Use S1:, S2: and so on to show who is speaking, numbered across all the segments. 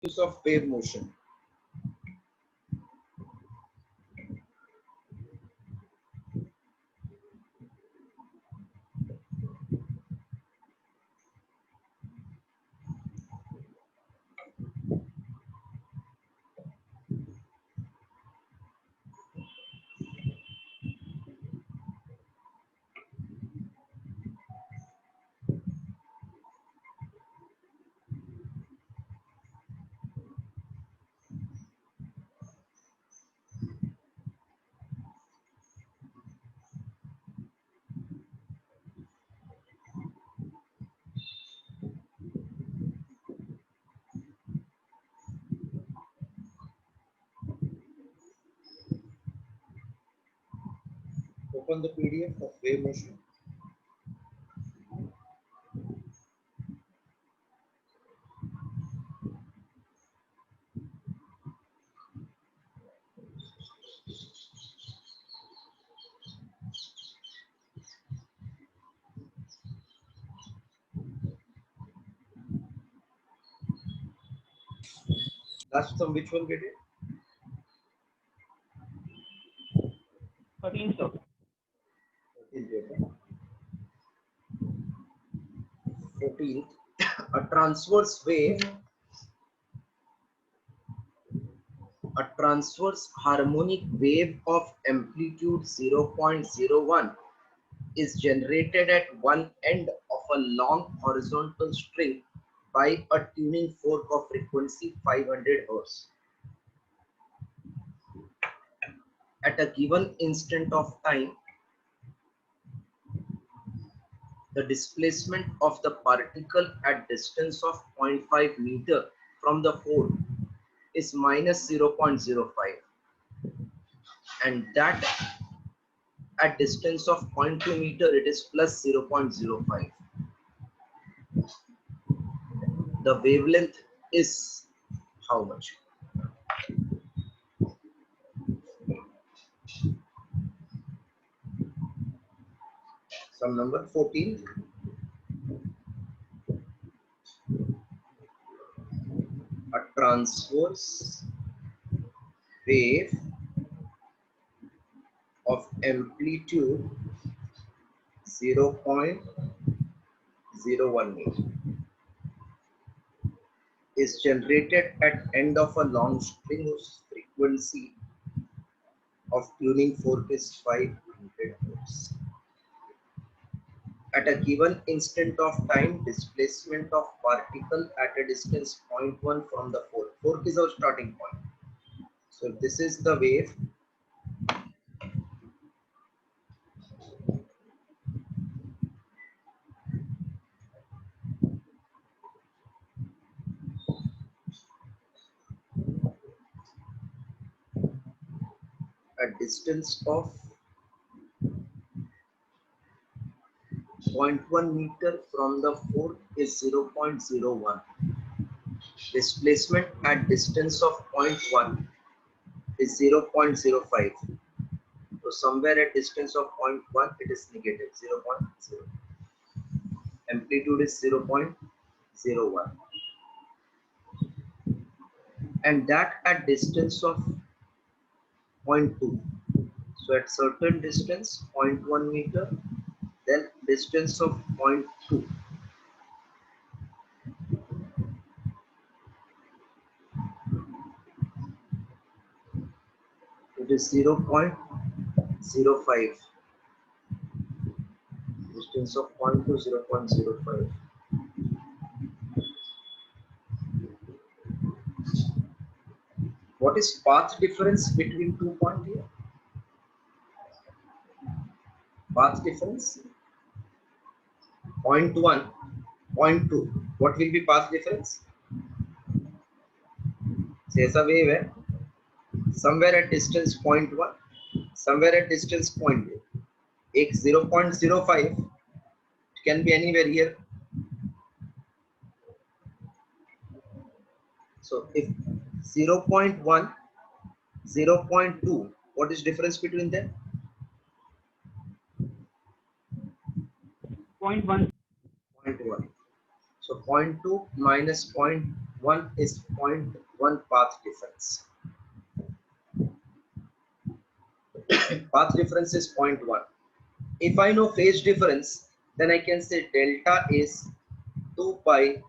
S1: use of wave motion. Open the PDF of wave motion. Last sum, which one get it?
S2: 13, sir.
S1: 14th, a transverse wave, a transverse harmonic wave of amplitude 0.01 is generated at one end of a long horizontal string by a tuning fork of frequency 500 Hz. At a given instant of time, the displacement of the particle at distance of 0.5 meter from the fork is minus 0.05, and that at distance of 0.2 meter it is plus 0.05. The wavelength is how much? Some number 14. A transverse wave of amplitude 0.01 meter is generated at end of a long string whose frequency of tuning fork is 500 Hz. At a given instant of time, displacement of particle at a distance 0.1 from the fork. Fork is our starting point. So this is the wave. At distance of 0.1 meter from the fork is 0.01. Displacement at distance of 0.1 is 0.05. So somewhere at distance of 0.1 it is negative 0.0. Amplitude is 0.01. And that at distance of 0.2. So at certain distance 0.1 meter, then distance of 0.2. It is 0.05. Distance of 0.2, 0.05. What is path difference between 2 points here? Path difference 0.1, 0.2. What will be path difference? से ऐसा wave है, somewhere at distance 0.1, somewhere at distance 0.2. एक 0.05 can be anywhere here. So if 0.1, 0.2, what is difference between them?
S2: 0.1.
S1: 0.1. So 0.2 minus 0.1 one is 0.1 path difference. Path difference is 0.1. If I know phase difference, then I can say delta is 2 pi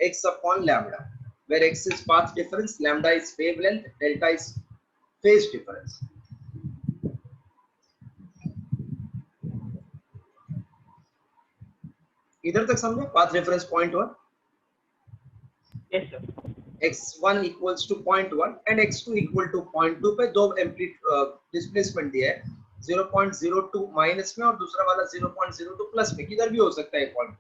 S1: x upon lambda, where x is path difference, lambda is wavelength, delta is phase difference. इधर तक समझो path difference 0.1.
S2: Yes, sir.
S1: x1 equals to 0.1 and x2 equal to 0.2 पे दो displacement दिया है, 0.02 minus में और दूसरा वाला 0.02 प्लस में, किधर भी हो सकता है point.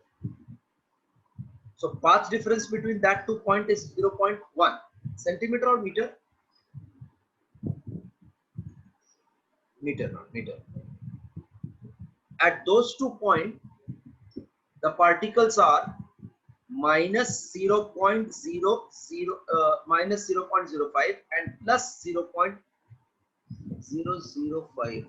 S1: So path difference between that two point is 0.1 centimeter or meter? Meter, not meter. At those 2 points, the particles are minus 0.05 and plus 0.005.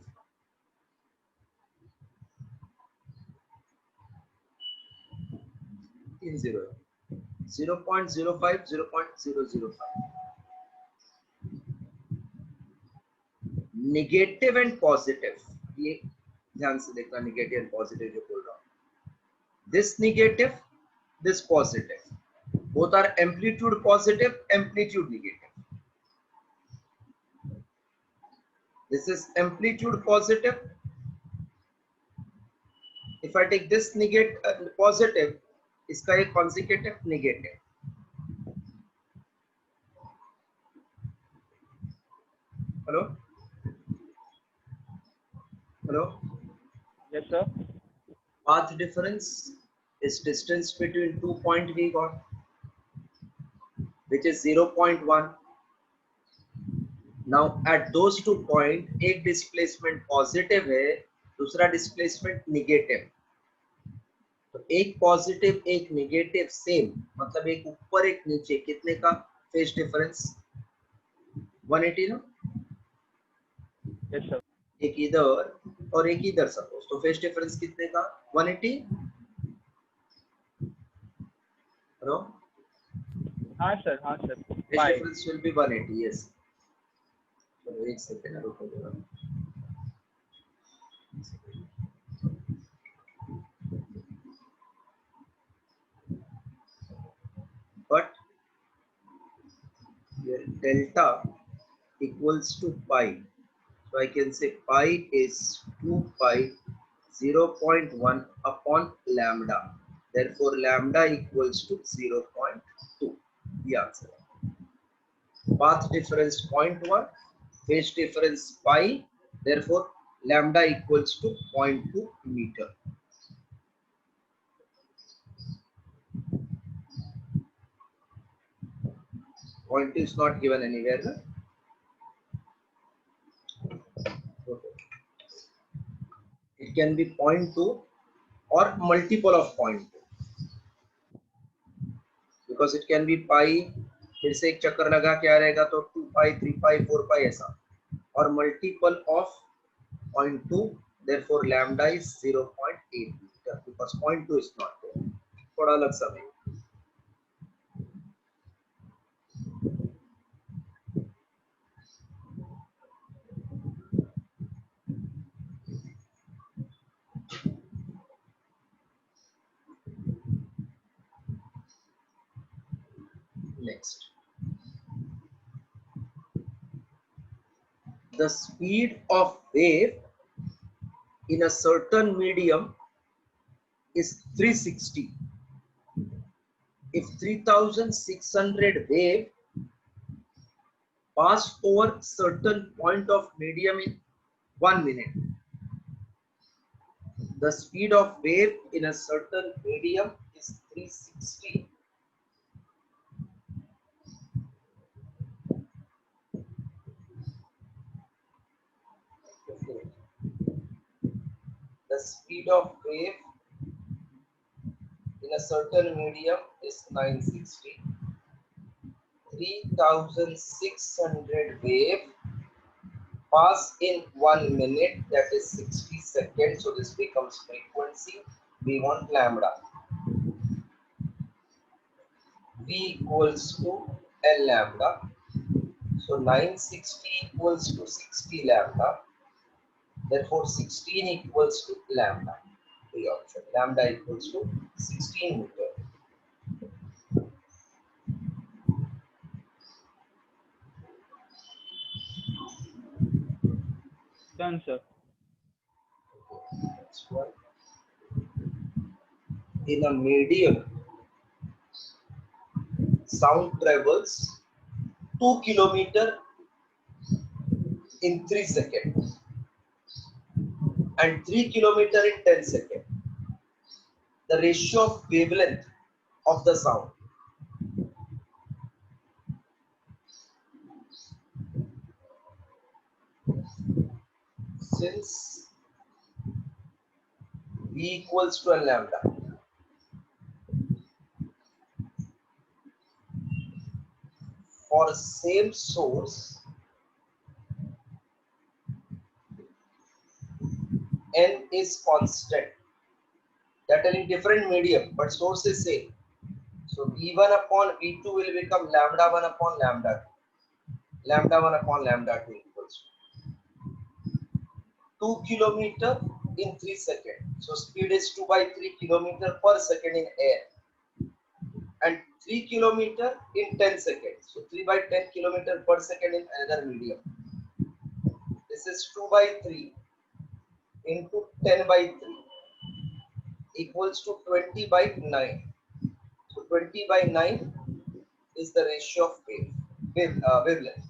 S1: In 0.05, 0.005. Negative and positive. ये ध्यान से देखना, negative and positive जो बोल रहा हूँ. This negative, this positive. Both are amplitude positive, amplitude negative. This is amplitude positive. If I take this negative positive, इसका एक consecutive negative. Hello? Hello?
S2: Yes, sir.
S1: Path difference is distance between 2 points we got, which is 0.1. Now at those 2 points, एक displacement positive है, दूसरा displacement negative. तो एक positive एक negative same, मतलब एक ऊपर एक नीचे, कितने का phase difference? 180 ना?
S2: Yes, sir.
S1: एक इधर और एक इधर सपोज, तो phase difference कितने का? 180. हेलो?
S2: हाँ सर, हाँ sir.
S1: Phase difference will be 180. Yes. चलो एक सेकंड रुको जरा. But here delta equals to pi, so I can say pi is 2 pi 0.1 upon lambda, therefore lambda equals to 0.2. The answer. Path difference 0.1, phase difference pi, therefore lambda equals to 0.2 meter. Point is not given anywhere. No? Okay. It can be 0.2 or multiple of 0.2, because it can be pi, फिर से एक चक्कर लगा क्या रहेगा, तो 2 pi 3 pi 4 pi ऐसा, और multiple of 0.2, therefore lambda is 0.8 meter, because 0.2 is not there. थोड़ा अलग सा है. Next, the speed of wave in a certain medium is 360. If 3600 wave pass over certain point of medium in 1 minute, the speed of wave in a certain medium is 360. The speed of wave in a certain medium is 960. 3600 wave pass in 1 minute, that is 60 seconds. So this becomes frequency. We want lambda. V P equals to L lambda. So 960 equals to 60 lambda. Therefore, 16 equals to lambda. The option lambda equals to 16 meter.
S2: Done, sir.
S1: Next one. In a medium, sound travels 2 kilometer in 3 seconds and 3 kilometer in 10 seconds. The ratio of wavelength of the sound. Since V equals to L lambda, for same source, N is constant. That is in different medium, but source is same. So V1 upon V2 will become lambda 1 upon lambda 2. Lambda 1 upon lambda 2 equals to 2 kilometer in 3 seconds. So speed is 2 by 3 kilometer per second in air. And 3 kilometer in 10 seconds. So 3 by 10 kilometer per second in another medium. This is 2 by 3 into 10 by 3 equals to 20 by 9. So 20 by 9 is the ratio of wavelength.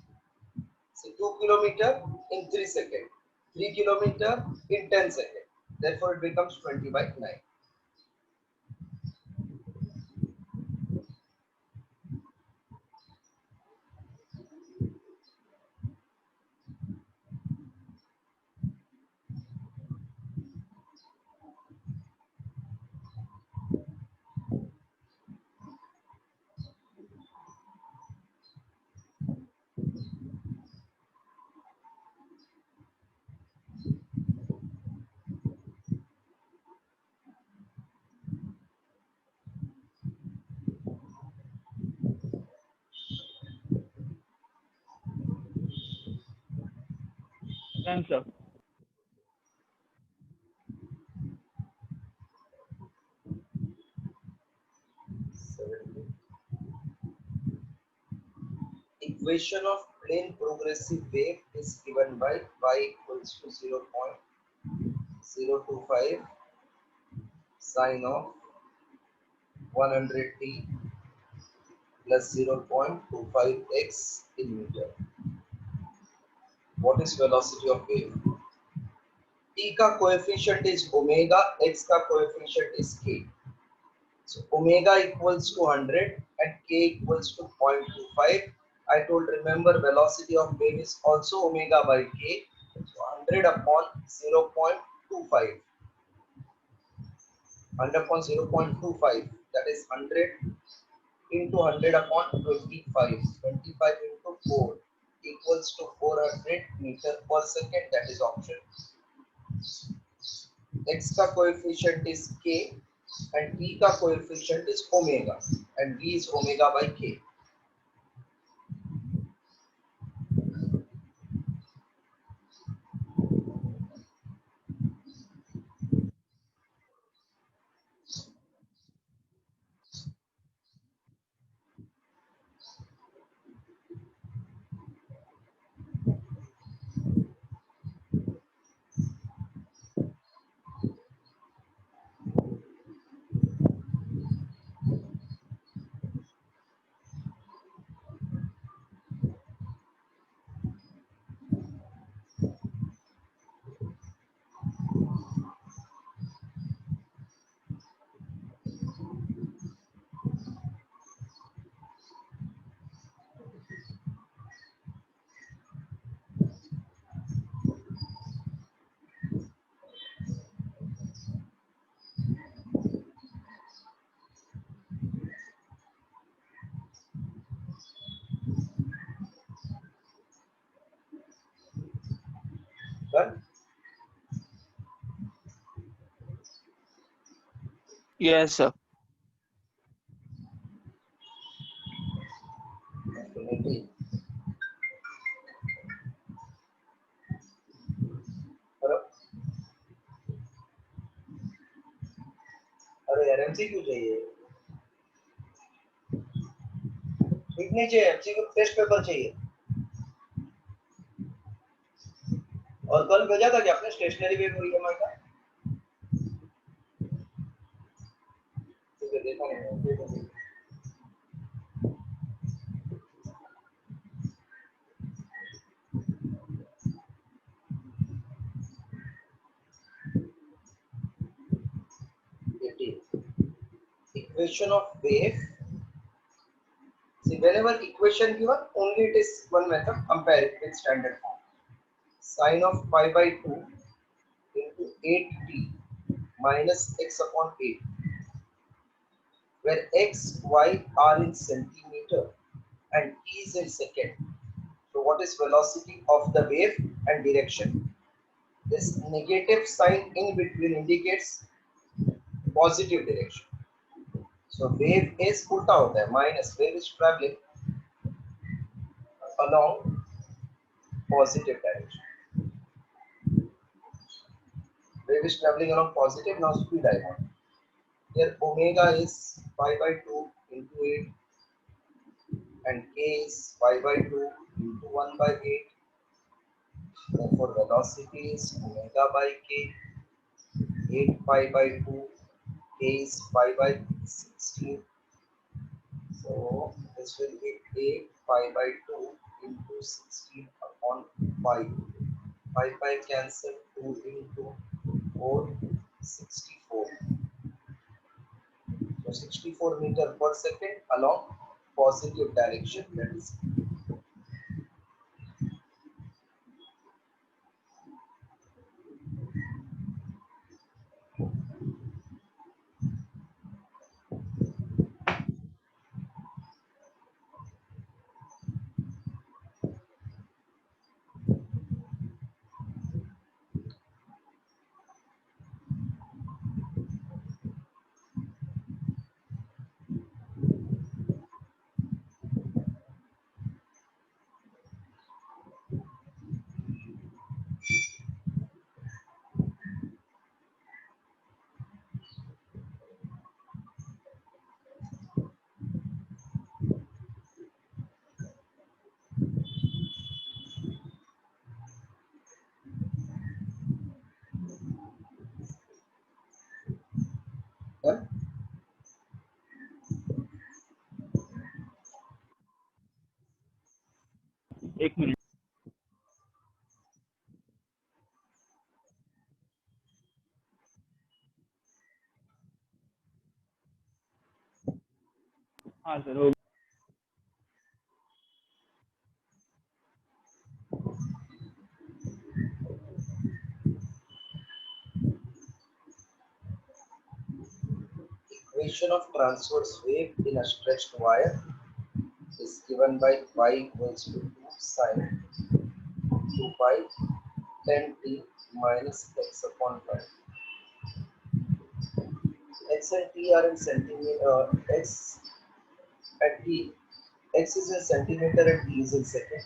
S1: So 2 kilometer in 3 seconds, 3 kilometer in 10 seconds. Therefore, it becomes 20 by 9.
S2: Done, sir.
S1: Equation of plane progressive wave is given by y equals to 0.025 sine of 100t plus 0.25x in meter. What is velocity of wave? T का coefficient is omega, x का coefficient is k. So omega equals to 100 and k equals to 0.25. I told remember velocity of wave is also omega by k. So 100 upon 0.25. 100 upon 0.25, that is 100 into 100 upon 25. 25 into 4 equals to 400 meter per second. That is option. X का coefficient is k and t का coefficient is omega and v is omega by k. Done?
S3: Yes, sir.
S1: MCQ चाहिए, ठीक नहीं चाहिए, MCQ test paper चाहिए। और कल भेजा था क्या आपने स्टेशनरी वेव और ईएमआई का? ठीक है, देखा नहीं। Equation of wave. See, whenever equation given, only it is one method. Compare it with standard form. Sine of pi by 2 into 8t minus x upon 8, where x, y are in centimeter and t is in second. So, what is velocity of the wave and direction? This negative sign in between indicates positive direction. So, wave is ulta hota hai, minus wave is traveling along positive direction. Wave is traveling along positive, now speed I want. Here omega is pi by 2 into 8 and k is pi by 2 into 1 by 8. Therefore velocity is omega by k, 8 pi by 2, k is pi by 16. So this will be 8 pi by 2 into 16 upon 5. 5 cancel, 2 into 4, 64. So 64 meter per second along positive direction, that is. Done?
S2: एक minute. हाँ sir, हो
S1: Equation of transverse wave in a stretched wire is given by y equals to 2 sine 2 pi 10 t minus x upon 5. X and t are in centimeter, x at t, x is in centimeter and t is in second.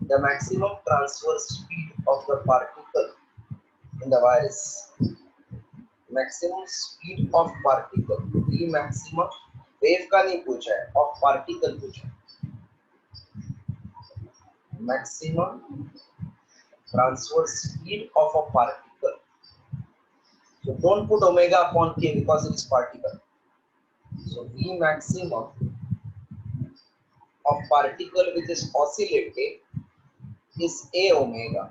S1: The maximum transverse speed of the particle in the wire is maximum speed of particle. V maximum wave का नहीं पूछा है, of particle पूछा है. Maximum transverse speed of a particle. So don't put omega upon k because it is particle. So V maximum of particle which is oscillating is a omega.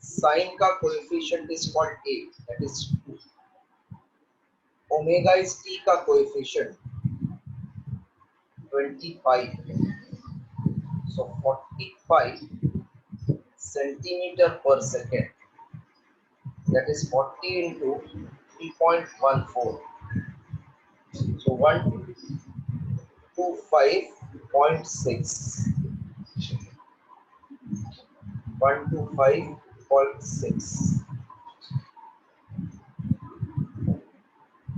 S1: Sine का coefficient is called a, that is 2. Omega is t का coefficient 25. So 45 centimeter per second. That is 40 into 3.14. So 125.6. 125.6.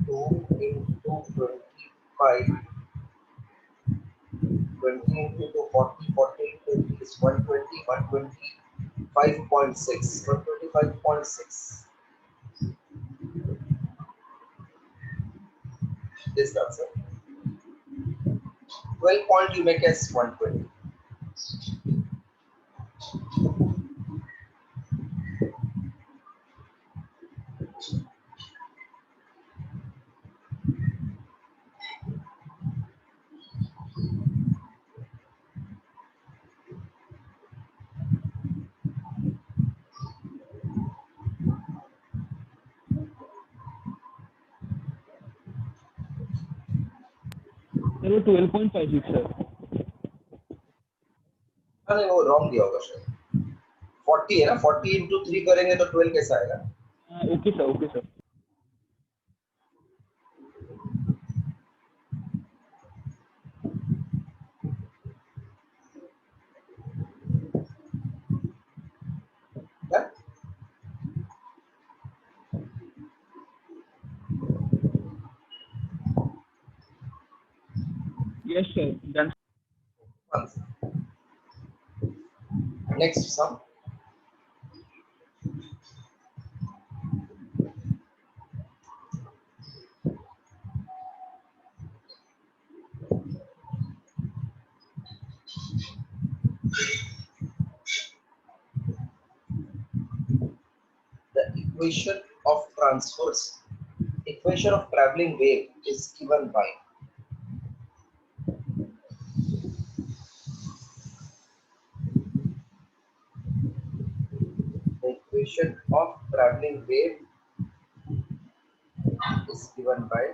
S1: 2 into 25. 20 into 2, 40, 40 into 3 is 120, 125.6. 125.6. This is the answer. 12 point you make as 120.
S2: Sir वो 12.56 sir.
S1: नहीं वो wrong दिया होगा शायद. 40 है ना, 40 into 3 करेंगे तो 12 कैसा आएगा?
S2: Okay sir, okay sir.
S1: Yeah?
S2: Yes sir, done.
S1: Next sum. The equation of traveling wave is given by the equation of traveling wave is given by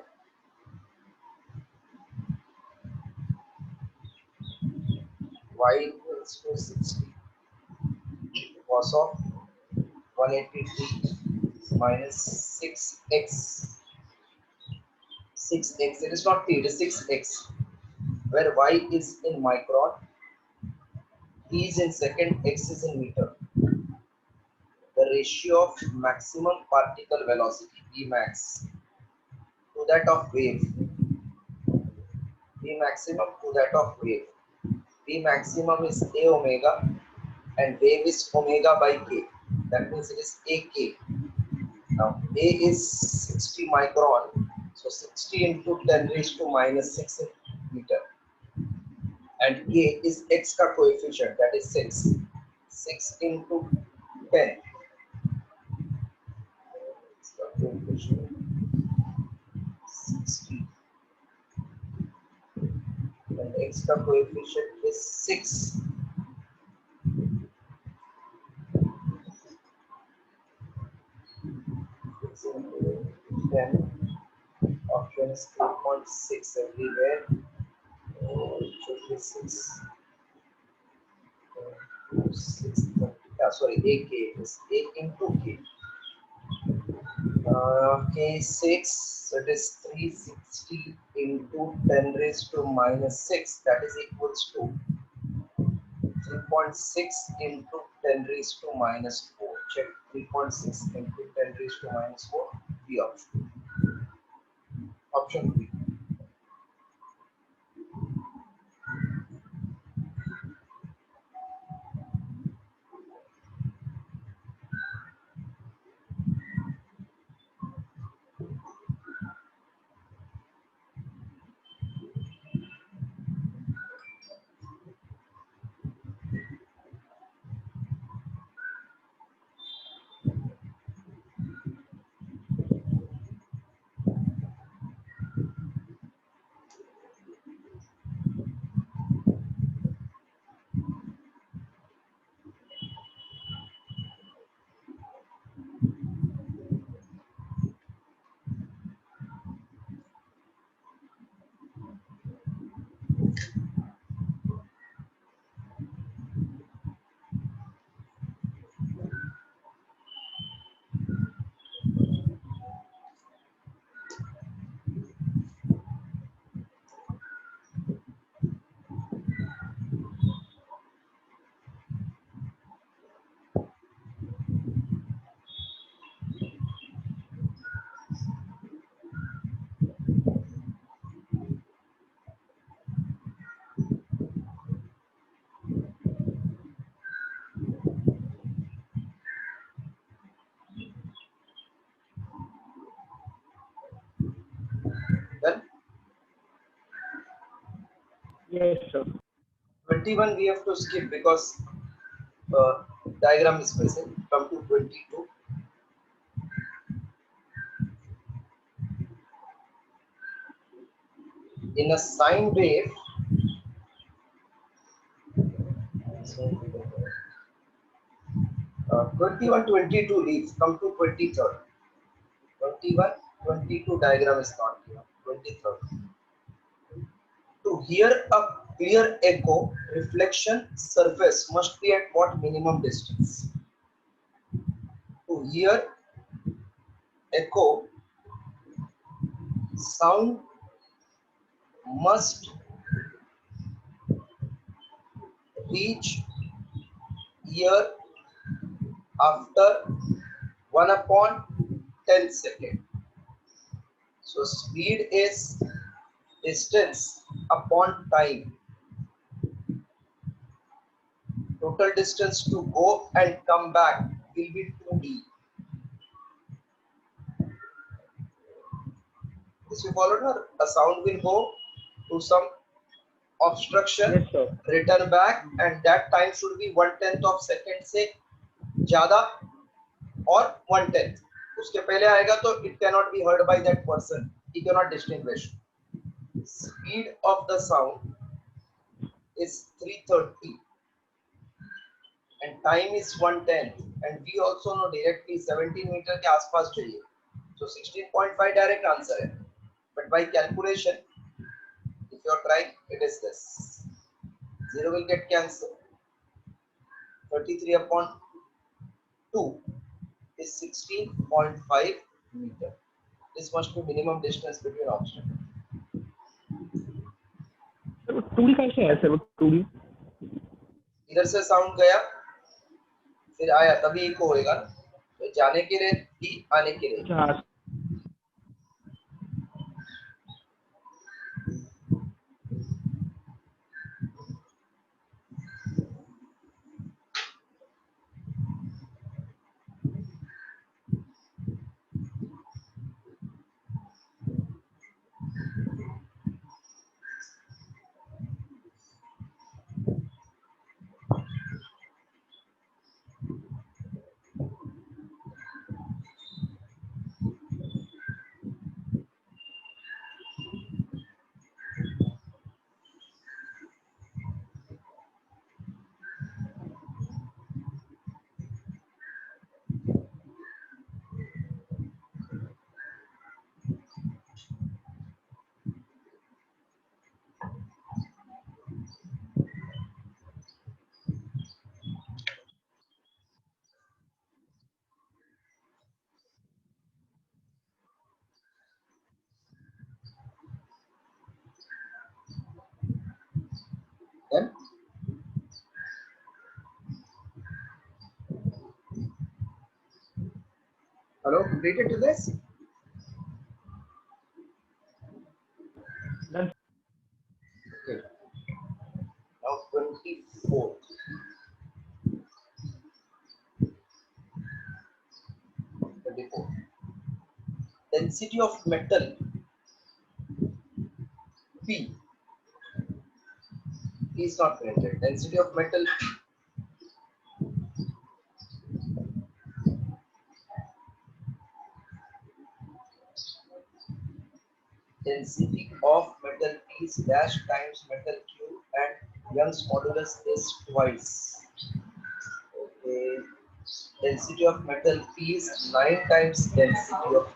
S1: y equals to 60 cos of 180t minus 6x. 6x, it is not t, it is 6x, where y is in micron, t is in second, x is in meter. The ratio of maximum particle velocity Vmax to that of wave, V maximum to that of wave. V maximum is a omega and wave is omega by k. That means it is ak. Now a is 60 micron, so 60 into 10 raised to minus 6 meter. And k is x ka coefficient, that is 6. 6 into 10. X ka coefficient 60. And x ka coefficient is 6. It's into 10. Option is 3.6 everywhere. It should be 6. 6 sorry, AK is A into K. K is 6, so it is 360 into 10 raised to minus 6, that is equals to 3.6 into 10 raised to minus 4. Check 3.6 into 10 raised to minus 4. B option. Option B.
S2: Yes, sir.
S1: 21 we have to skip because diagram is missing. Come to 22. In a sine wave, uh, 21, 22 leaves. Come to 23rd. 21, 22 diagram is not here. 23rd. To hear a clear echo, reflection surface must be at what minimum distance? To hear echo, sound must reach ear after 1 upon 10 second. So speed is distance upon time. Total distance to go and come back will be 2d. This you followed, or a sound will go to some obstruction,
S2: Yes, sir.
S1: return back, and that time should be 1/10 of second से ज़्यादा or 1/10. उसके पहले आएगा तो it cannot be heard by that person. He cannot distinguish. Speed of the sound is 330 and time is 1/10, and we also know directly 17 meter के आसपास चाहिए. So 16.5 direct answer है. But by calculation, if you are trying, it is this. 0 will get cancelled. 33 upon 2 is 16.5 meter. This must be minimum distance between obstacles.
S2: Sir वो 2D कैसे है sir वो 2D?
S1: इधर से साउंड गया, फिर आया, तभी इको होएगा. तो जाने के लिए भी, आने के लिए.
S2: हाँ.
S1: Then hello, completed to this?
S2: Done.
S1: Okay. Now 24. Density of metal P is not printed. Density of metal density of metal P is dash times metal Q, and Young's modulus is twice. Okay. Density of metal P is 9 times density of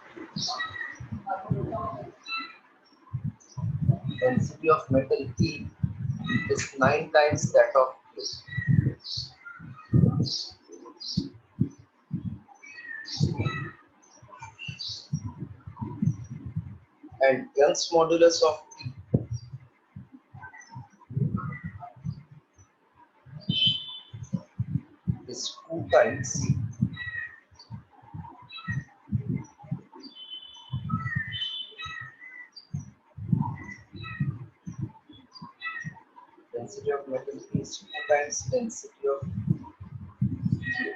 S1: density of metal P is 9 times that of Q. And Young's modulus of P is 2 times density of metal P is 2 times density of Q.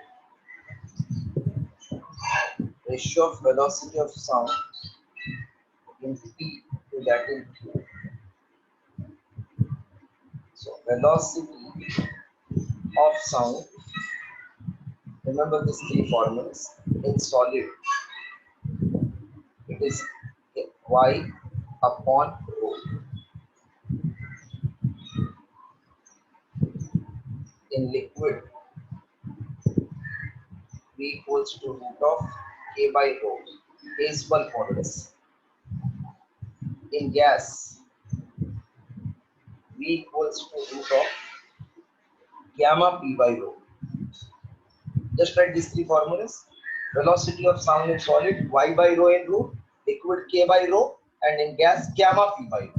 S1: Ratio of velocity of sound in P to that in Q. velocity of sound, remember these three formulas, in solid it is y upon rho, in liquid v equals to root of k by rho, a is bulk modulus, in gas v equals to root of gamma p by rho. Just write these three formulas. Velocity of sound in solid y by rho in root, liquid k by rho, and in gas gamma p by rho.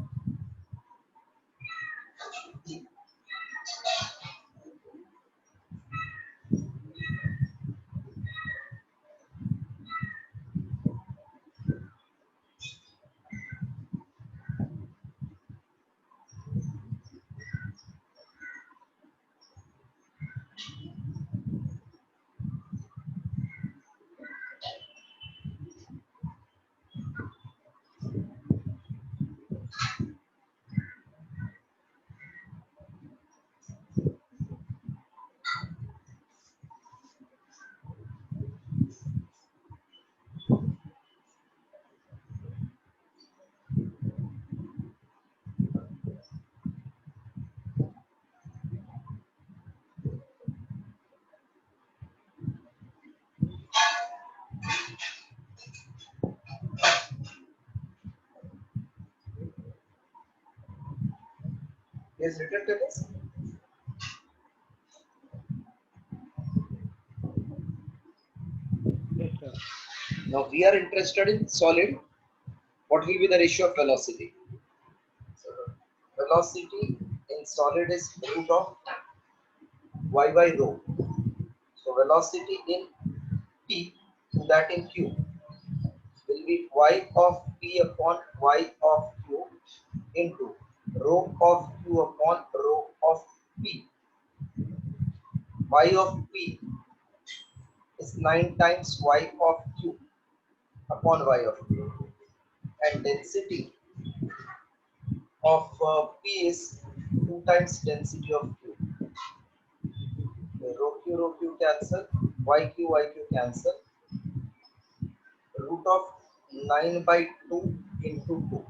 S1: Is written to this.
S2: Yes, sir.
S1: Now we are interested in solid. What will be the ratio of velocity? So velocity in solid is root of y by rho. So velocity in p to that in q will be y of p upon y of q into rho of q upon rho of p. Y of p is 9 times y of q upon y of q, and density of P is 2 times density of Q. Rho Q cancel, YQ cancel, root of 9 by 2 into 2.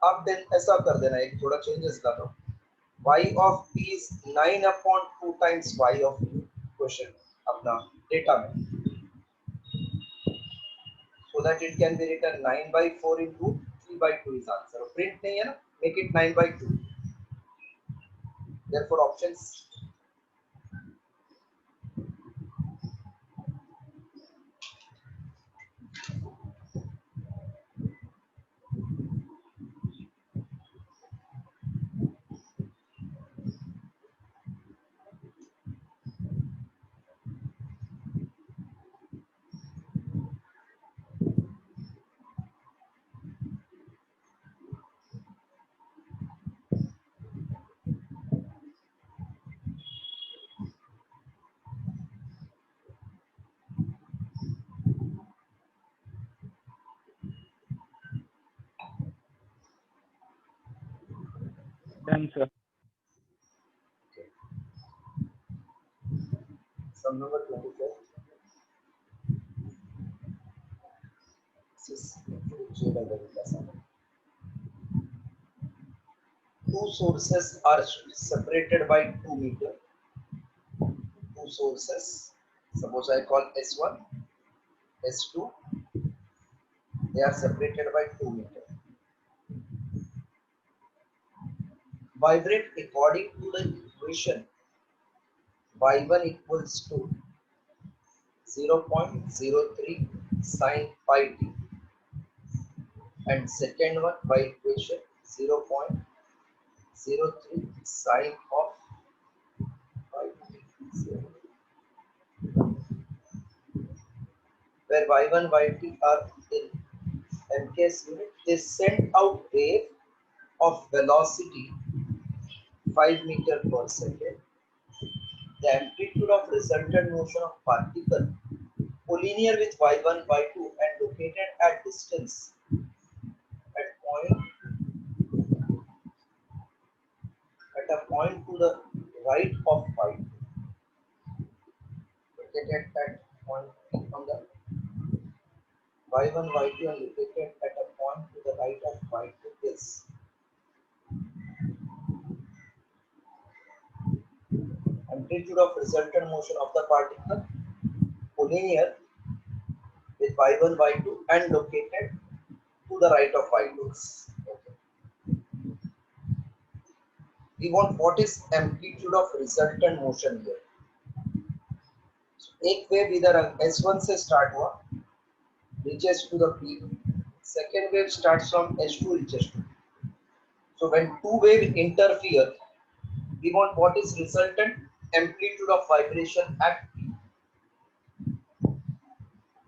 S1: अब then ऐसा कर देना, एक थोड़ा changes ला दो. Y of P is 9 upon 2 times Y of Q. Question अपना data में, so that it can be written 9 by 4 into 3 by 2 is answer. Print नहीं है ना, make it 9 by 2. Therefore options
S2: Done, sir.
S1: sum number 24. This is two sources are separated by 2 meter. Two sources, suppose I call S1, S2, they are separated by 2 meter. Vibrate according to the equation y1 equals to 0.03 sin pi t, and second one by equation 0.03 sin of pi t, where y1 yt are in mcqs unit. They send out wave of velocity 5 meter per second. The amplitude of resultant motion of particle collinear with y1 y2 and located at distance at point at a point to the right of y2. Located at point P on the y1, y2 and located at a point to the right of y2 is amplitude of resultant motion of the particle collinear with y1, y2 and located to the right of y2. Okay. We want what is amplitude of resultant motion here. So, एक wave इधर S1 से start हुआ, reaches to the peak. Second wave starts from S2, reaches to. So when two waves interfere, we want what is resultant amplitude of vibration at P.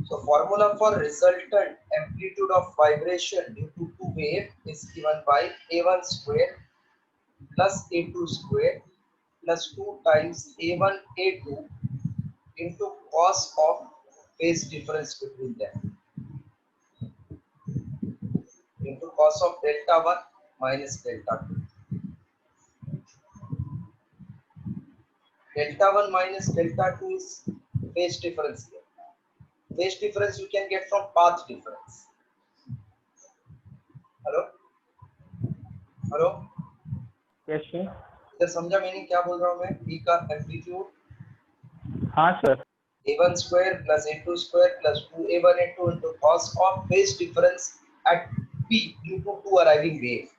S1: So formula for resultant amplitude of vibration due to two waves is given by A1 square plus A2 square plus 2 times A1 A2 into cos of phase difference between them into cos of delta 1 minus delta 2. Delta 1 minus delta 2 is phase difference here. Phase difference you can get from path difference. Hello hello
S2: yes sir.
S1: इधर समझा meaning क्या बोल रहा हूँ मैं? p का amplitude
S2: हाँ sir.
S1: a1 square plus a2 square plus 2a1 a2 into cos of phase difference at p due to two arriving wave.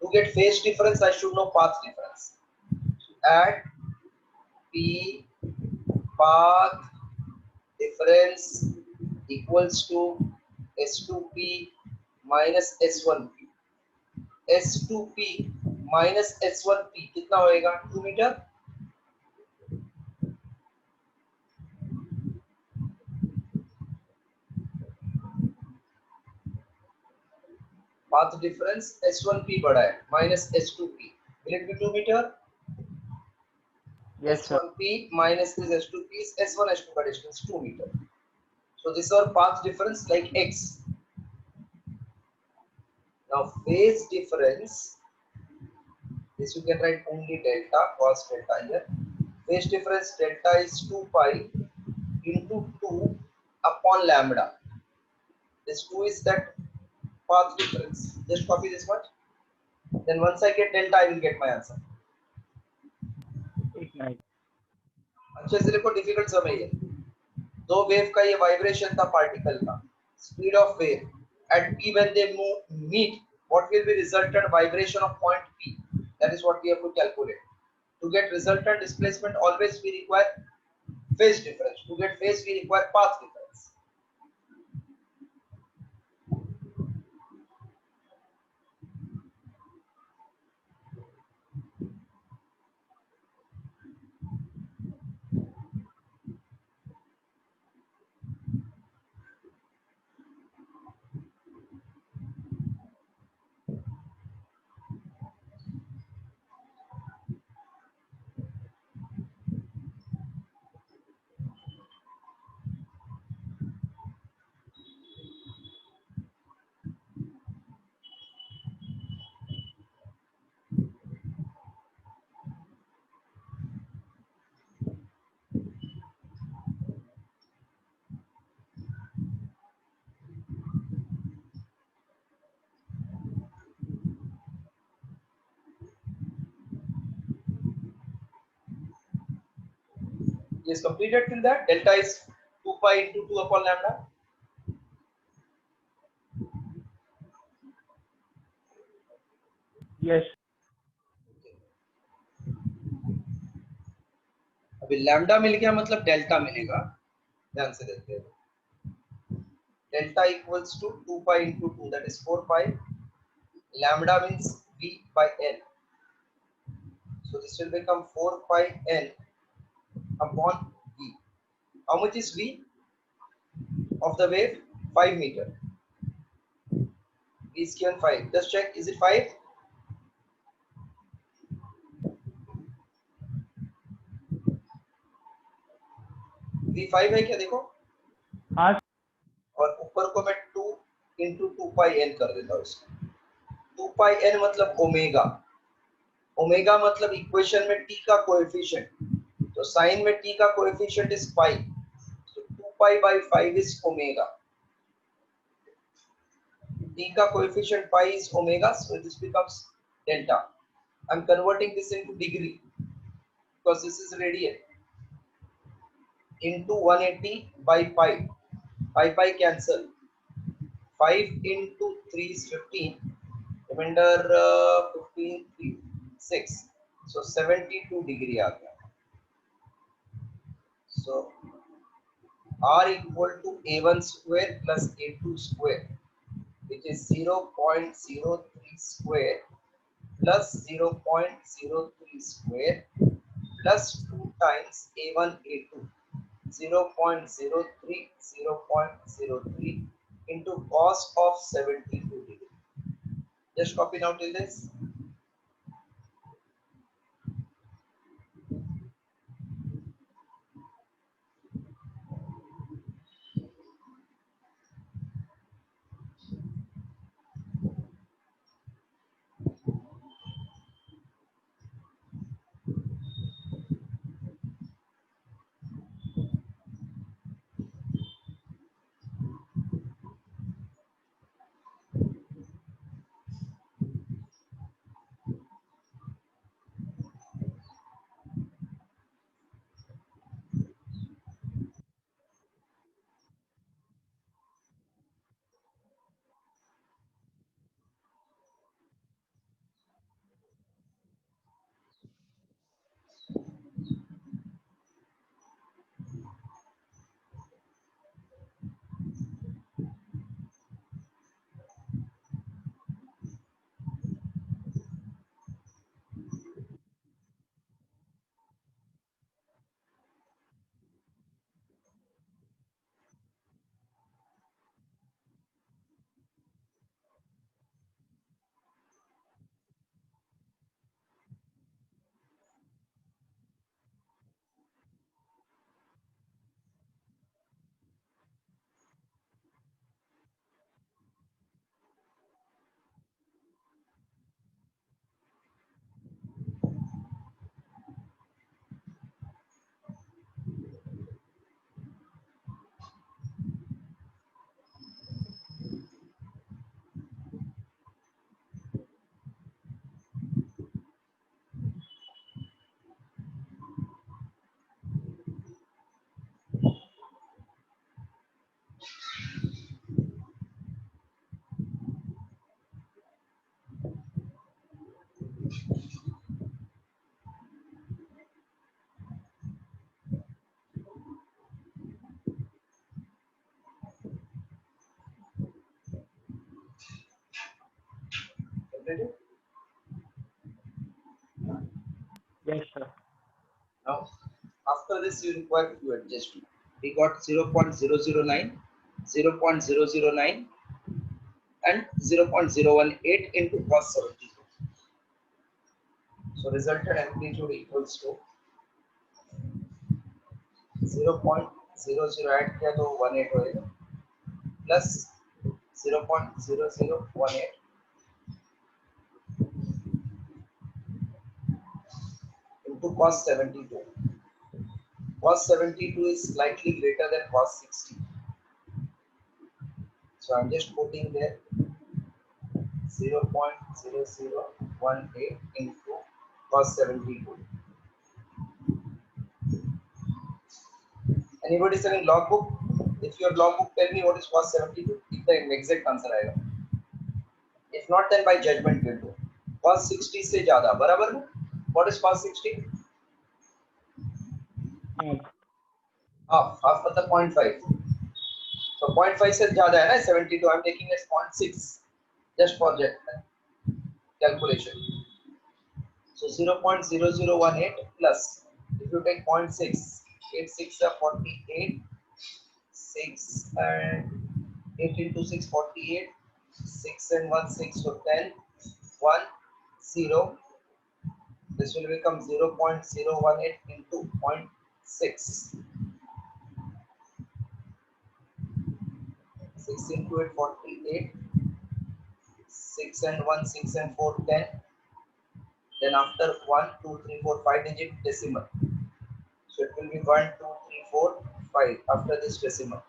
S1: To get phase difference I should know path difference. At p path difference equals to s2p minus s1p. S2p minus S1p कितना होएगा 2 metre. Path difference S1p बड़ा है minus S2p. Will it be 2 metre?
S2: Yes sir.
S1: S1p minus this S2p is S1 S2 का distance 2 metre. So this is our path difference like x. Now phase difference, this you can write only delta cos delta here. Phase difference delta is 2 pi into 2 upon lambda. This 2 is that path difference. Just copy this much. Then once I get delta, I will get my answer.
S2: एक minute.
S1: अच्छे से देखो, difficult समझिए. दो wave का ये vibration था particle का. Speed of wave at p when they meet, what will be resultant vibration of point p? That is what we have to calculate. To get resultant displacement, always we require phase difference. To get phase, we require path difference. Is completed till that delta is 2 pi into 2 upon lambda.
S2: Yes.
S1: अभी lambda मिल गया मतलब delta मिलेगा. ध्यान से देखते हैं. Delta equals to 2 pi into 2, that is 4 pi. Lambda means v by n. So this will become 4 pi n upon v. How much is v of the wave? 5 meter. V is given 5. Just check, is it 5? V 5 है क्या देखो.
S2: हाँ.
S1: और ऊपर को मैं 2 into 2 pi n कर देता हूँ इसको. 2 pi n मतलब ओमेगा. ओमेगा मतलब इक्वेशन में t का कोएफिशिएंट, तो साइन में t का coefficient is pi, so 2 pi by 5 is omega. T का coefficient pi is omega, so this becomes delta. I'm converting this into degree because this is radian, into 180 by pi. Pi cancel. 5 into 3 is 15. Remainder 15, 3, 6. So 72 degree आ गया. So R equal to A1 square plus A2 square, which is 0.03 square plus 0.03 square plus 2 times A1 A2, 0.03 0.03 into cos of 72 degree. Just copy now till this. Completed?
S2: Yes, sir.
S1: Now, after this, you require to adjust. We got 0.009, 0.009, and 0.018 into cos 72. So resultant amplitude equals to 0.00 add किया तो 18 होएगा plus 0.0018 into cos 72. Cos 72 is slightly greater than cos 60. So I'm just putting there 0.0018 into cos 72. Anybody is having logbook? If your logbook, tell me what is cos 72. If the exact answer आएगा. If not, then by judgment will do. Cos 60 से ज़्यादा बराबर है? What is cos 60? Half मतलब 0.5. So 0.5 से ज़्यादा है ना 72. I'm taking as 0.6 just for calculation. So 0.0018 plus, if you take 0.6, 8 6 are 48, 6 and 8 into 6 48, 6 and 1 6, so 10, 1 0. This will become 0.018 into 0.6. 6 into 8 48, 6 and 1 6 and 4 10, Then after 1, 2, 3, 4, 5 digit decimal. So it will be 1, 2, 3, 4, 5 after this decimal.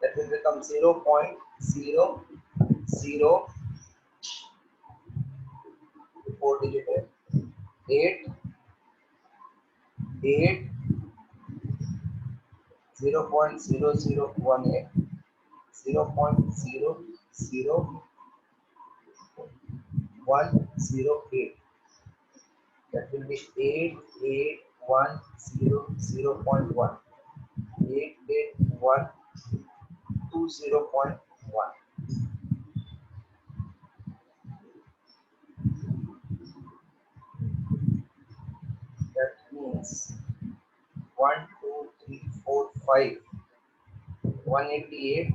S1: That will become 0.004 digit 8, 8, 0.0018, 0.00108. That will be 88100.1, 88120.1. That means 1, 2, 3, 4, 5, 188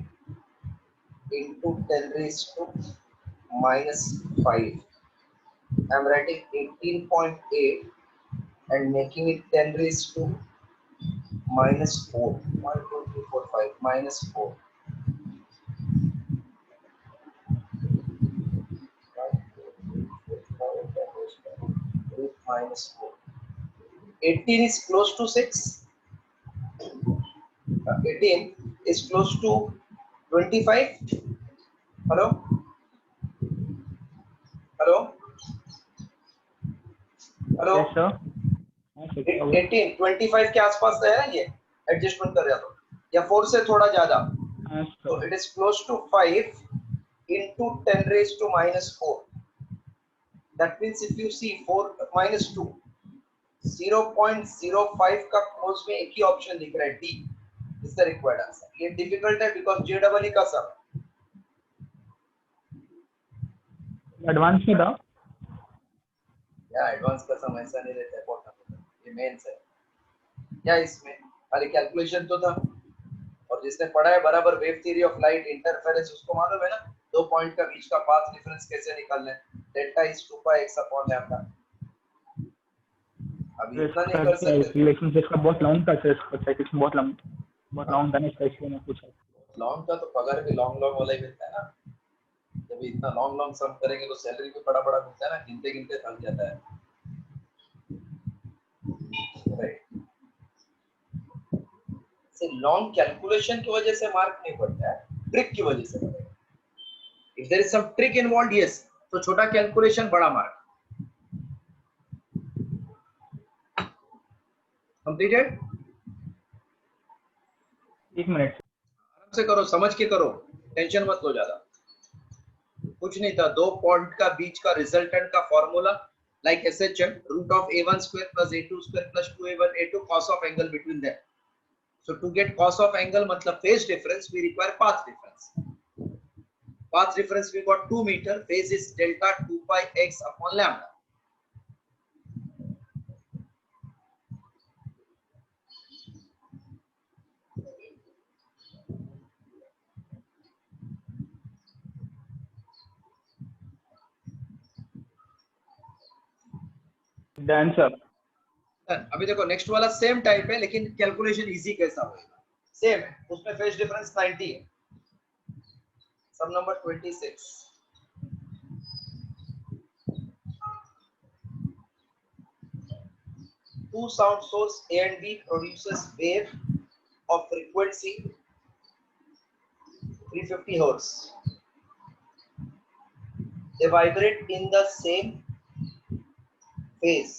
S1: into 10 raised to minus 5. I am writing 18.8 and making it 10 raised to minus 4. 1, 2, 3, 4, 5, minus 4. 1, 2, 3, 4, 5, 10 raised to 8 minus 4. 18 is close to 6. 18 is close to 25. Hello? Hello? Hello
S2: Yes, sir. हाँ, sir, क्या हुआ?
S1: 18 25 के आसपास है ना ये adjustment कर रहा तो या 4 से थोड़ा ज्यादा
S2: हाँ,
S1: तो
S2: sir.
S1: It is close to 5 into 10 raised to minus 4. That means if you see 4 minus 2 0.05 का क्लोज में एक ही ऑप्शन दिख रहा है D is the required answer. ये डिफिकल्ट है बिकॉज़ जे डबल ई का सब
S2: एडवांस में था.
S1: या एडवांस का सम ऐसा नहीं रहता है बहुत ये मेंस है या इसमें खाली कैलकुलेशन तो था. और जिसने पढ़ा है बराबर wave theory of light interference उसको मालूम है ना दो पॉइंट का बीच का पाथ डिफरेंस कैसे निकालना है. Delta is 2 pi x upon lambda. अभी इतना नहीं कर सकते.
S2: रिलेशनशिप का बहुत लॉन्ग था सर. इसका साइकिल बहुत लॉन्ग था ना. इसलिए मैं पूछा.
S1: लॉन्ग का तो पगार भी लॉन्ग लॉन्ग वाला ही मिलता है ना. जब इतना लॉन्ग लॉन्ग सम करेंगे तो सैलरी भी बड़ा बड़ा मिलता है ना. गिनते गिनते थक जाता है. राइट से लॉन्ग कैलकुलेशन की वजह से मार्क नहीं बढ़ता है ट्रिक की वजह से बढ़ेगा. If there is some trick involved yes तो छोटा कैलकुलेशन बड़ा मार्क. कंप्लीटेड.
S2: 1 मिनट.
S1: आराम से करो समझ के करो टेंशन मत लो ज्यादा. कुछ नहीं था दो पॉइंट का बीच का रिजल्टेंट का formula like SHM root of a1 square plus a2 square plus 2a1 a2 cos of angle between them. So to get cos of angle मतलब phase difference we require path difference. Path difference we got 2 meter. Phase is delta 2 pi x upon lambda.
S2: Done sir.
S1: अभी देखो next वाला same type है लेकिन calculation easy कैसा होगा. Same है उसमें फेज डिफरेंस 90 है. सम number 26. Two sound source A and B produces wave of frequency 350 hertz. They vibrate in the same phase.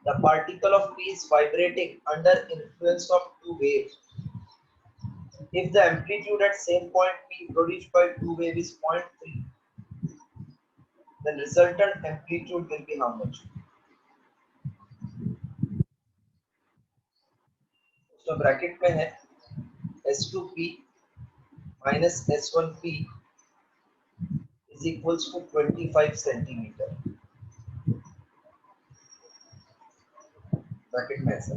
S1: The particle of P is vibrating under influence of two waves. If the amplitude at same point P produced by two wave is 0.3, then resultant amplitude will be how much? So bracket में है S2P minus S1P is equals to 25 centimeter. Bracket में ऐसा.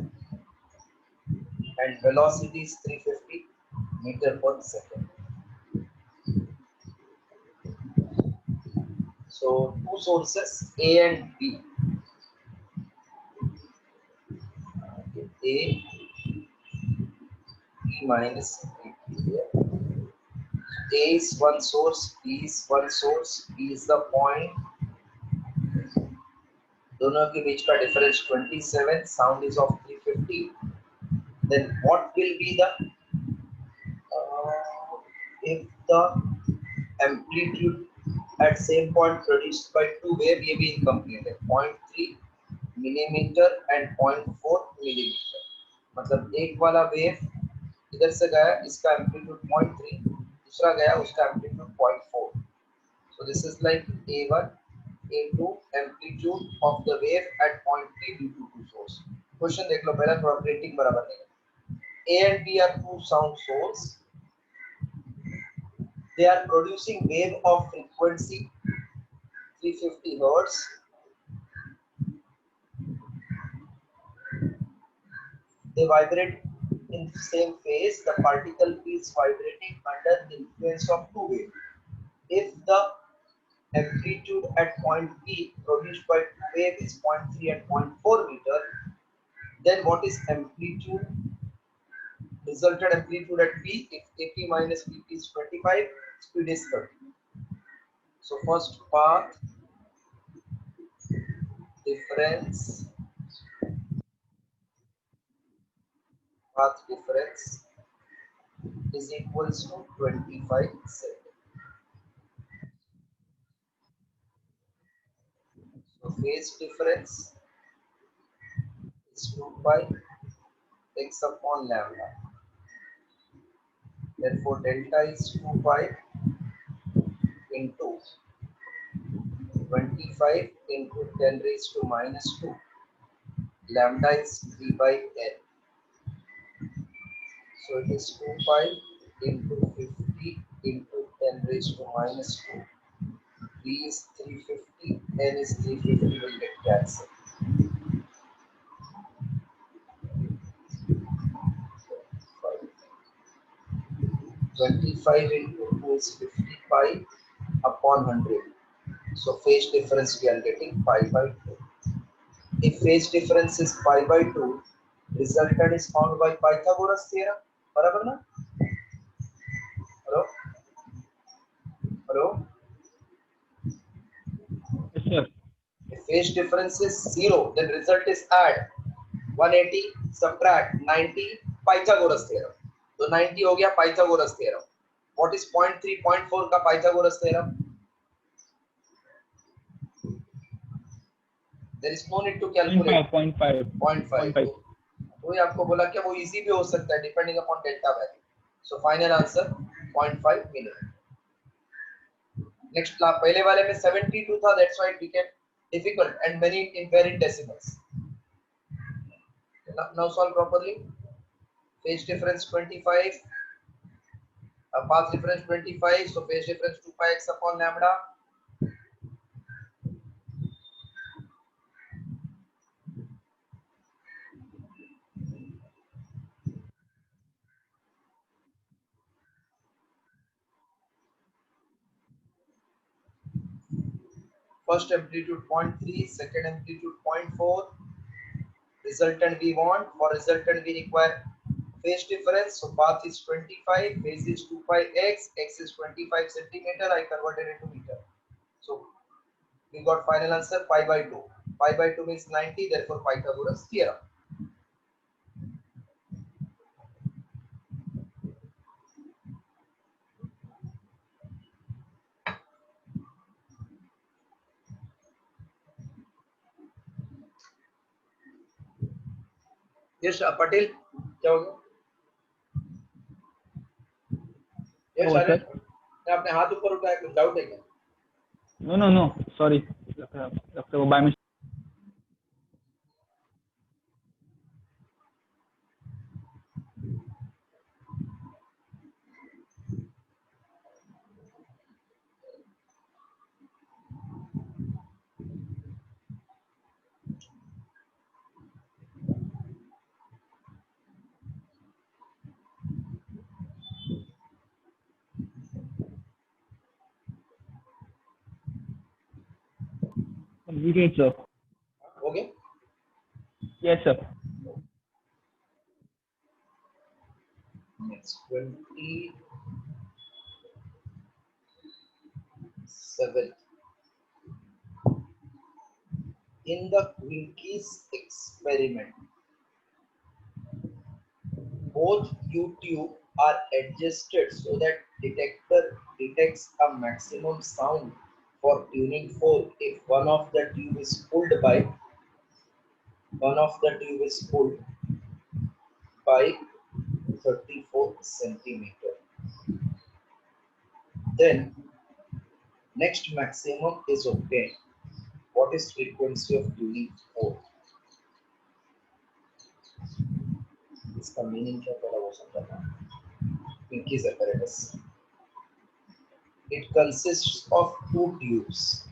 S1: And velocity is 350 meter per second. So two sources A and B. A B minus B. A is one source, B is one source, B is the point, दोनों के बीच का difference 27, sound is of 350. Then what will be the if the amplitude at same point produced by two wave, ये भी incomplete है, 0.3 millimeter and 0.4 millimeter. मतलब एक वाला wave इधर से गया, इसका एम्पलीट्यूड 0.3, दूसरा गया उसका amplitude 0.4. So this is like A1, A2 amplitude of the wave at 0.3 due to two source. Question देख लो पहला, थोड़ा प्रिंटिंग बराबर नहीं है. A and B are two sound source. They are producing wave of frequency 350 hertz. They vibrate in the same phase. The particle is vibrating under the influence of two waves. If the amplitude at point P produced by two wave is 0.3 and 0.4 meter, then what is amplitude? Resultant amplitude at P, if AP minus PP is 25, speed is 30. So first path difference is equals to 25 seconds. So phase difference is 2 pi x upon lambda. Therefore delta is 2 pi into 25 into 10 raised to minus 2. Lambda is 3 by n. So it is 2 pi into 50 into 10 raised to minus 2. B is 350, n is 350, will get cancelled. 25 into 2 is 50 pi upon 100. So phase difference we are getting pi by 2. If phase difference is pi by 2, resultant is found by Pythagoras theorem. बराबर ना? Hello? Hello?
S2: Yes, sir.
S1: If phase difference is 0, then result is add 180 subtract 90 Pythagoras theorem. तो 90 हो गया Pythagoras theorem. What is 0.3, 0.4 का Pythagoras theorem? There is no need to calculate.
S2: 0.5.
S1: 0.5. तो ये आपको बोला क्या वो इजी भी हो सकता है depending upon delta value. So final answer 0.5 मिलेगा. नेक्स्ट क्लास पहले वाले में 72 था, that's why it became difficult and many in very decimals. Now solve properly. Phase difference 25, path difference 25, so phase difference 2 pi x upon lambda. First amplitude 0.3, second amplitude 0.4. Resultant we want. For resultant we require phase difference. So path is 25, phase is 2 pi x, x is 25 centimeter. I converted it to meter. So we got final answer pi by 2. Pi by 2 means 90. Therefore Pythagoras theorem. Yes, Patel, क्या हो गया? Yes,
S2: Oh,
S1: Aryan,
S2: sir.
S1: मैं अपने हाथ ऊपर उठाया, कुछ doubt है क्या?
S2: No. Sorry. लगता है वो by mistake. Completed, sir.
S1: Okay.
S2: Yes, sir.
S1: Next 27. In the Quincke's experiment, both U-tube are adjusted so that detector detects a maximum sound for tuning fork if one of the tube is pulled by 34 centimeter. Then next maximum is obtained. What is frequency of tuning fork? इसका meaning क्या पड़ा वो समझना. Quincke's apparatus. It consists of two tubes,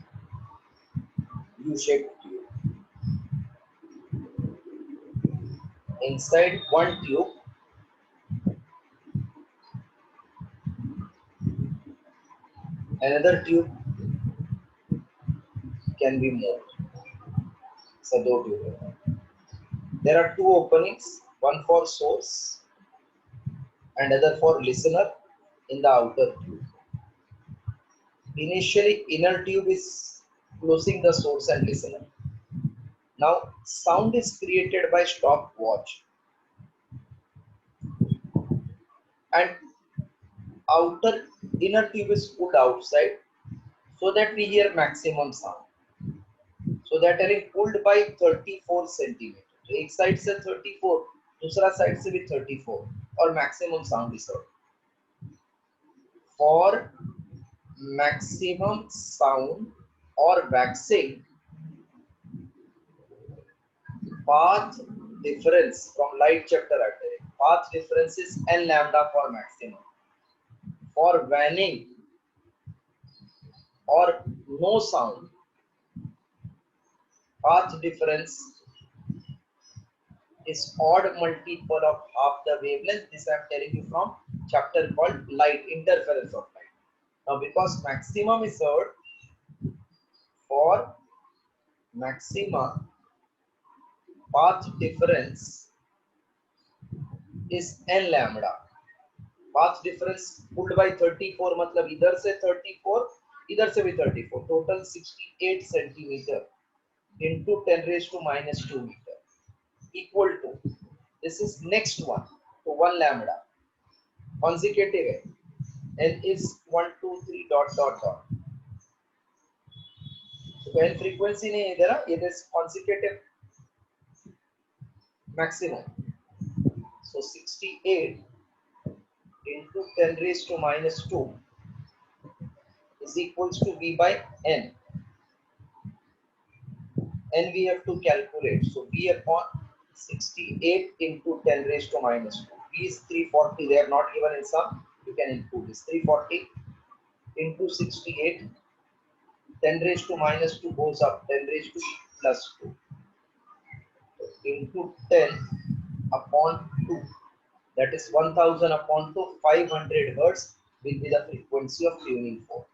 S1: U-shaped tube. Inside one tube, another tube can be moved. So दो tube है. There are two openings, one for source and other for listener in the outer tube. Initially, inner tube is closing the source and listener. Now, sound is created by stopwatch and outer inner tube is pulled outside so that we hear maximum sound. So that is pulled by 34 centimeter. तो एक side से 34, दूसरा side से भी 34 और maximum sound is heard. For maximum sound or waxing, path difference from light chapter path difference is n lambda for maximum. For waning or no sound, path difference is odd multiple of half the wavelength. This I am telling you from chapter called light, interference of light. Now because maximum is heard, for maxima path difference is n lambda. Path difference pulled by 34 मतलब इधर से 34 इधर से भी 34, total 68 centimeter into 10 raised to minus 2 meter equal to, this is next one, so 1 lambda consecutive है, n is 1 2 3 dot dot dot. So n frequency नहीं इधर, it is consecutive maximum. So 68 into 10 raised to minus 2 is equals to V by N. N we have to calculate. So V upon 68 into 10 raised to minus 2. V is 340. They are not given in sum. You can include this. 340 into 68. 10 raised to minus 2 goes up. 10 raised to plus 2. Into 10 upon 2. That is 1000 upon 2. 500 hertz will be the frequency of tuning fork.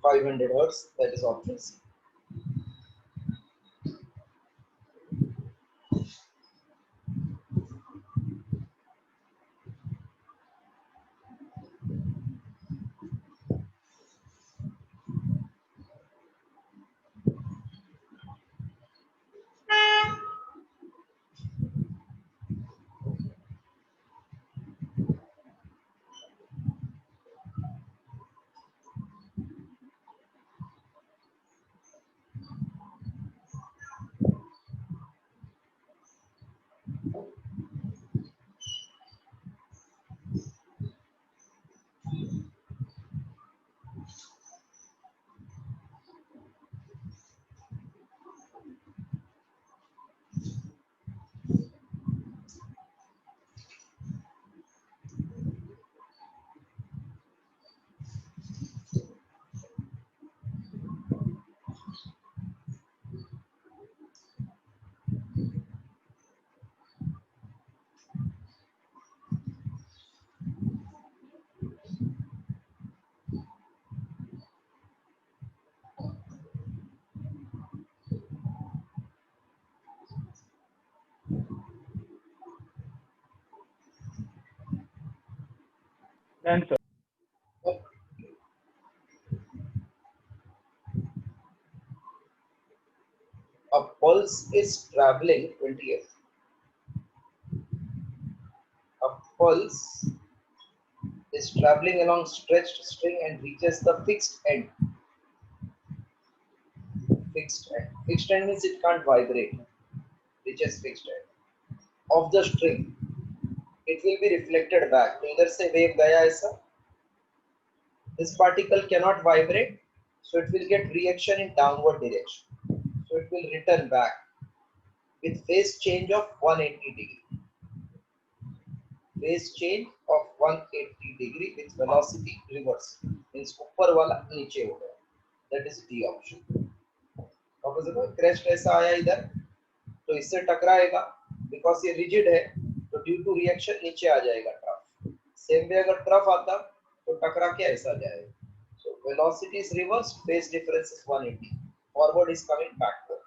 S1: 500 hertz, that is option C.
S2: Then, sir.
S1: A pulse is traveling 20th. A pulse is traveling along stretched string and reaches the fixed end. Fixed end. Fixed end means it can't vibrate. Reaches fixed end of the string. It will be reflected back. तो इधर से wave गया ऐसा. This particle cannot vibrate, so it will get reaction in downward direction. So it will return back with phase change of 180 degree. Phase change of 180 degree with velocity reverse. Means ऊपर वाला नीचे हो गया. That is D option. वापस देखो crest ऐसा आया इधर, तो इससे टकराएगा. Because ये rigid है, तो due to reaction नीचे आ जाएगा trough. Same way अगर trough आता, तो टकरा के ऐसा जाएगा. So velocity is reversed, phase difference is 180. Forward is coming backward.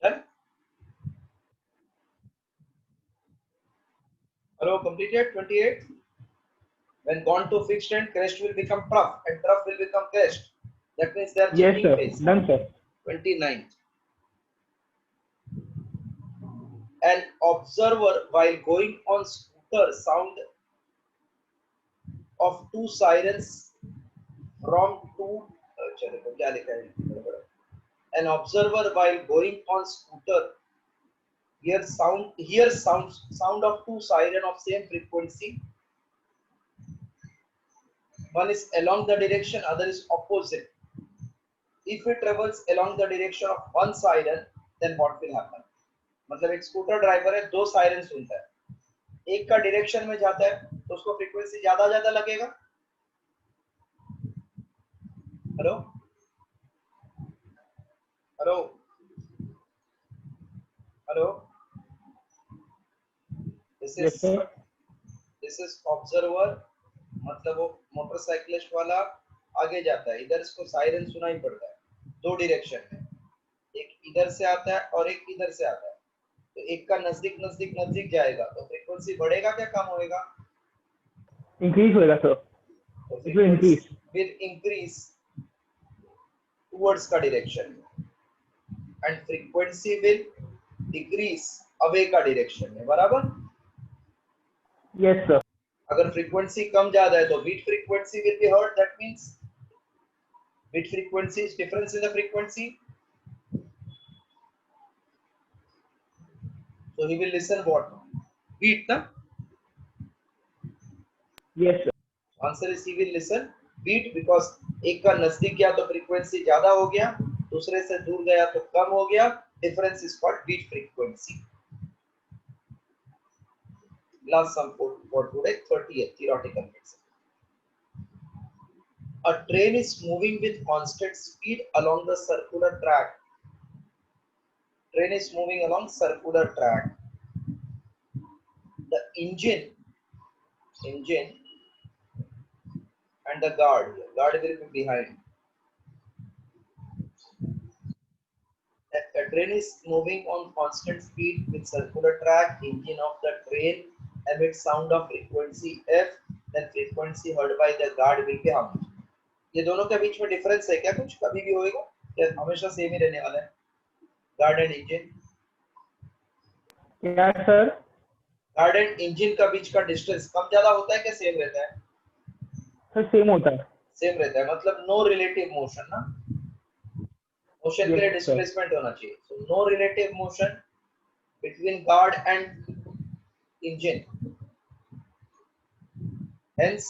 S1: Done? Hello, completed 28. When gone to fixed end, crest will become trough and trough will become crest. That means they are
S2: Yes,
S1: changing
S2: sir.
S1: phase.
S2: Done, sir.
S1: 29th. An observer while going on scooter sound of two sirens from two. An observer while going on scooter hears sound of two siren of same frequency. One is along the direction, other is opposite. If it travels along the direction of one siren, then what will happen? मतलब एक scooter driver है, दो siren सुनता है, एक का direction में जाता है तो उसको फ्रीक्वेंसी ज्यादा लगेगा. Hello hello hello.
S2: Yes, sir.
S1: This is observer, मतलब वो मोटरसाइकिलिस्ट वाला आगे जाता है, इधर इसको सायरन सुनाई पड़ता है दो डायरेक्शन में, एक इधर से आता है और एक इधर से आता है. तो एक का नजदीक जाएगा तो फ्रीक्वेंसी बढ़ेगा क्या कम होएगा?
S2: Increase होएगा, sir.
S1: तो
S2: It will increase.
S1: will increase towards का direction and frequency will decrease away का direction में. बराबर?
S2: Yes, sir.
S1: अगर frequency कम ज्यादा है तो beat frequency will be heard. That means beat frequency is difference in the frequency. So he will listen what? Beat, na?
S2: Yes, sir.
S1: Answer is he will listen beat because एक का नजदीक गया तो frequency ज्यादा हो गया, दूसरे से दूर गया तो कम हो गया. Difference is called beat frequency. Last sum for today, 30th theoretical exam. A train is moving with constant speed along the circular track. Train is moving along circular track. The engine and the guard will be behind. A train is moving on constant speed with circular track. Engine of the train emits sound of frequency f, then frequency heard by the guard will be how much? ये दोनों के बीच में difference है क्या? कुछ कभी भी होएगा या हमेशा सेम ही रहने वाला है? Guard and engine.
S2: क्या सर?
S1: गार्ड एंड इंजन का बीच का डिस्टेंस कम ज्यादा होता है क्या सेम रहता है?
S2: सर सेम होता है.
S1: सेम रहता है, मतलब नो रिलेटिव मोशन ना. मोशन के लिए डिस्प्लेसमेंट होना चाहिए. So no relative motion between guard and engine, hence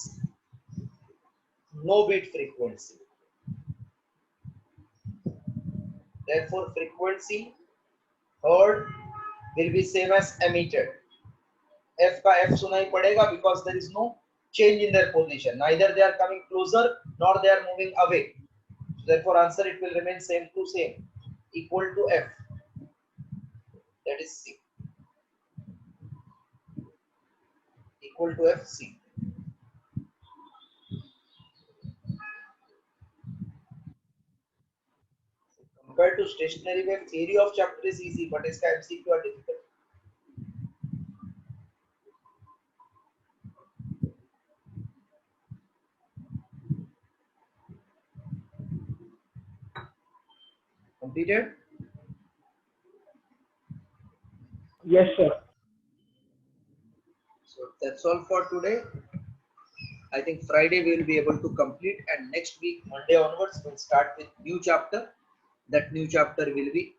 S1: no beat frequency. Therefore frequency heard will be same as emitted. F का F सुनाई पड़ेगा because there is no change in their position. Neither they are coming closer nor they are moving away. So therefore, answer it will remain same to same, equal to F. That is C. Equal to F C. Compared to stationary wave, theory of chapter is easy, but इसका MCQ are difficult. Completed?
S2: Yes, sir.
S1: So that's all for today. I think Friday we will be able to complete, and next week, Monday onwards, we'll start with new chapter. That new chapter will be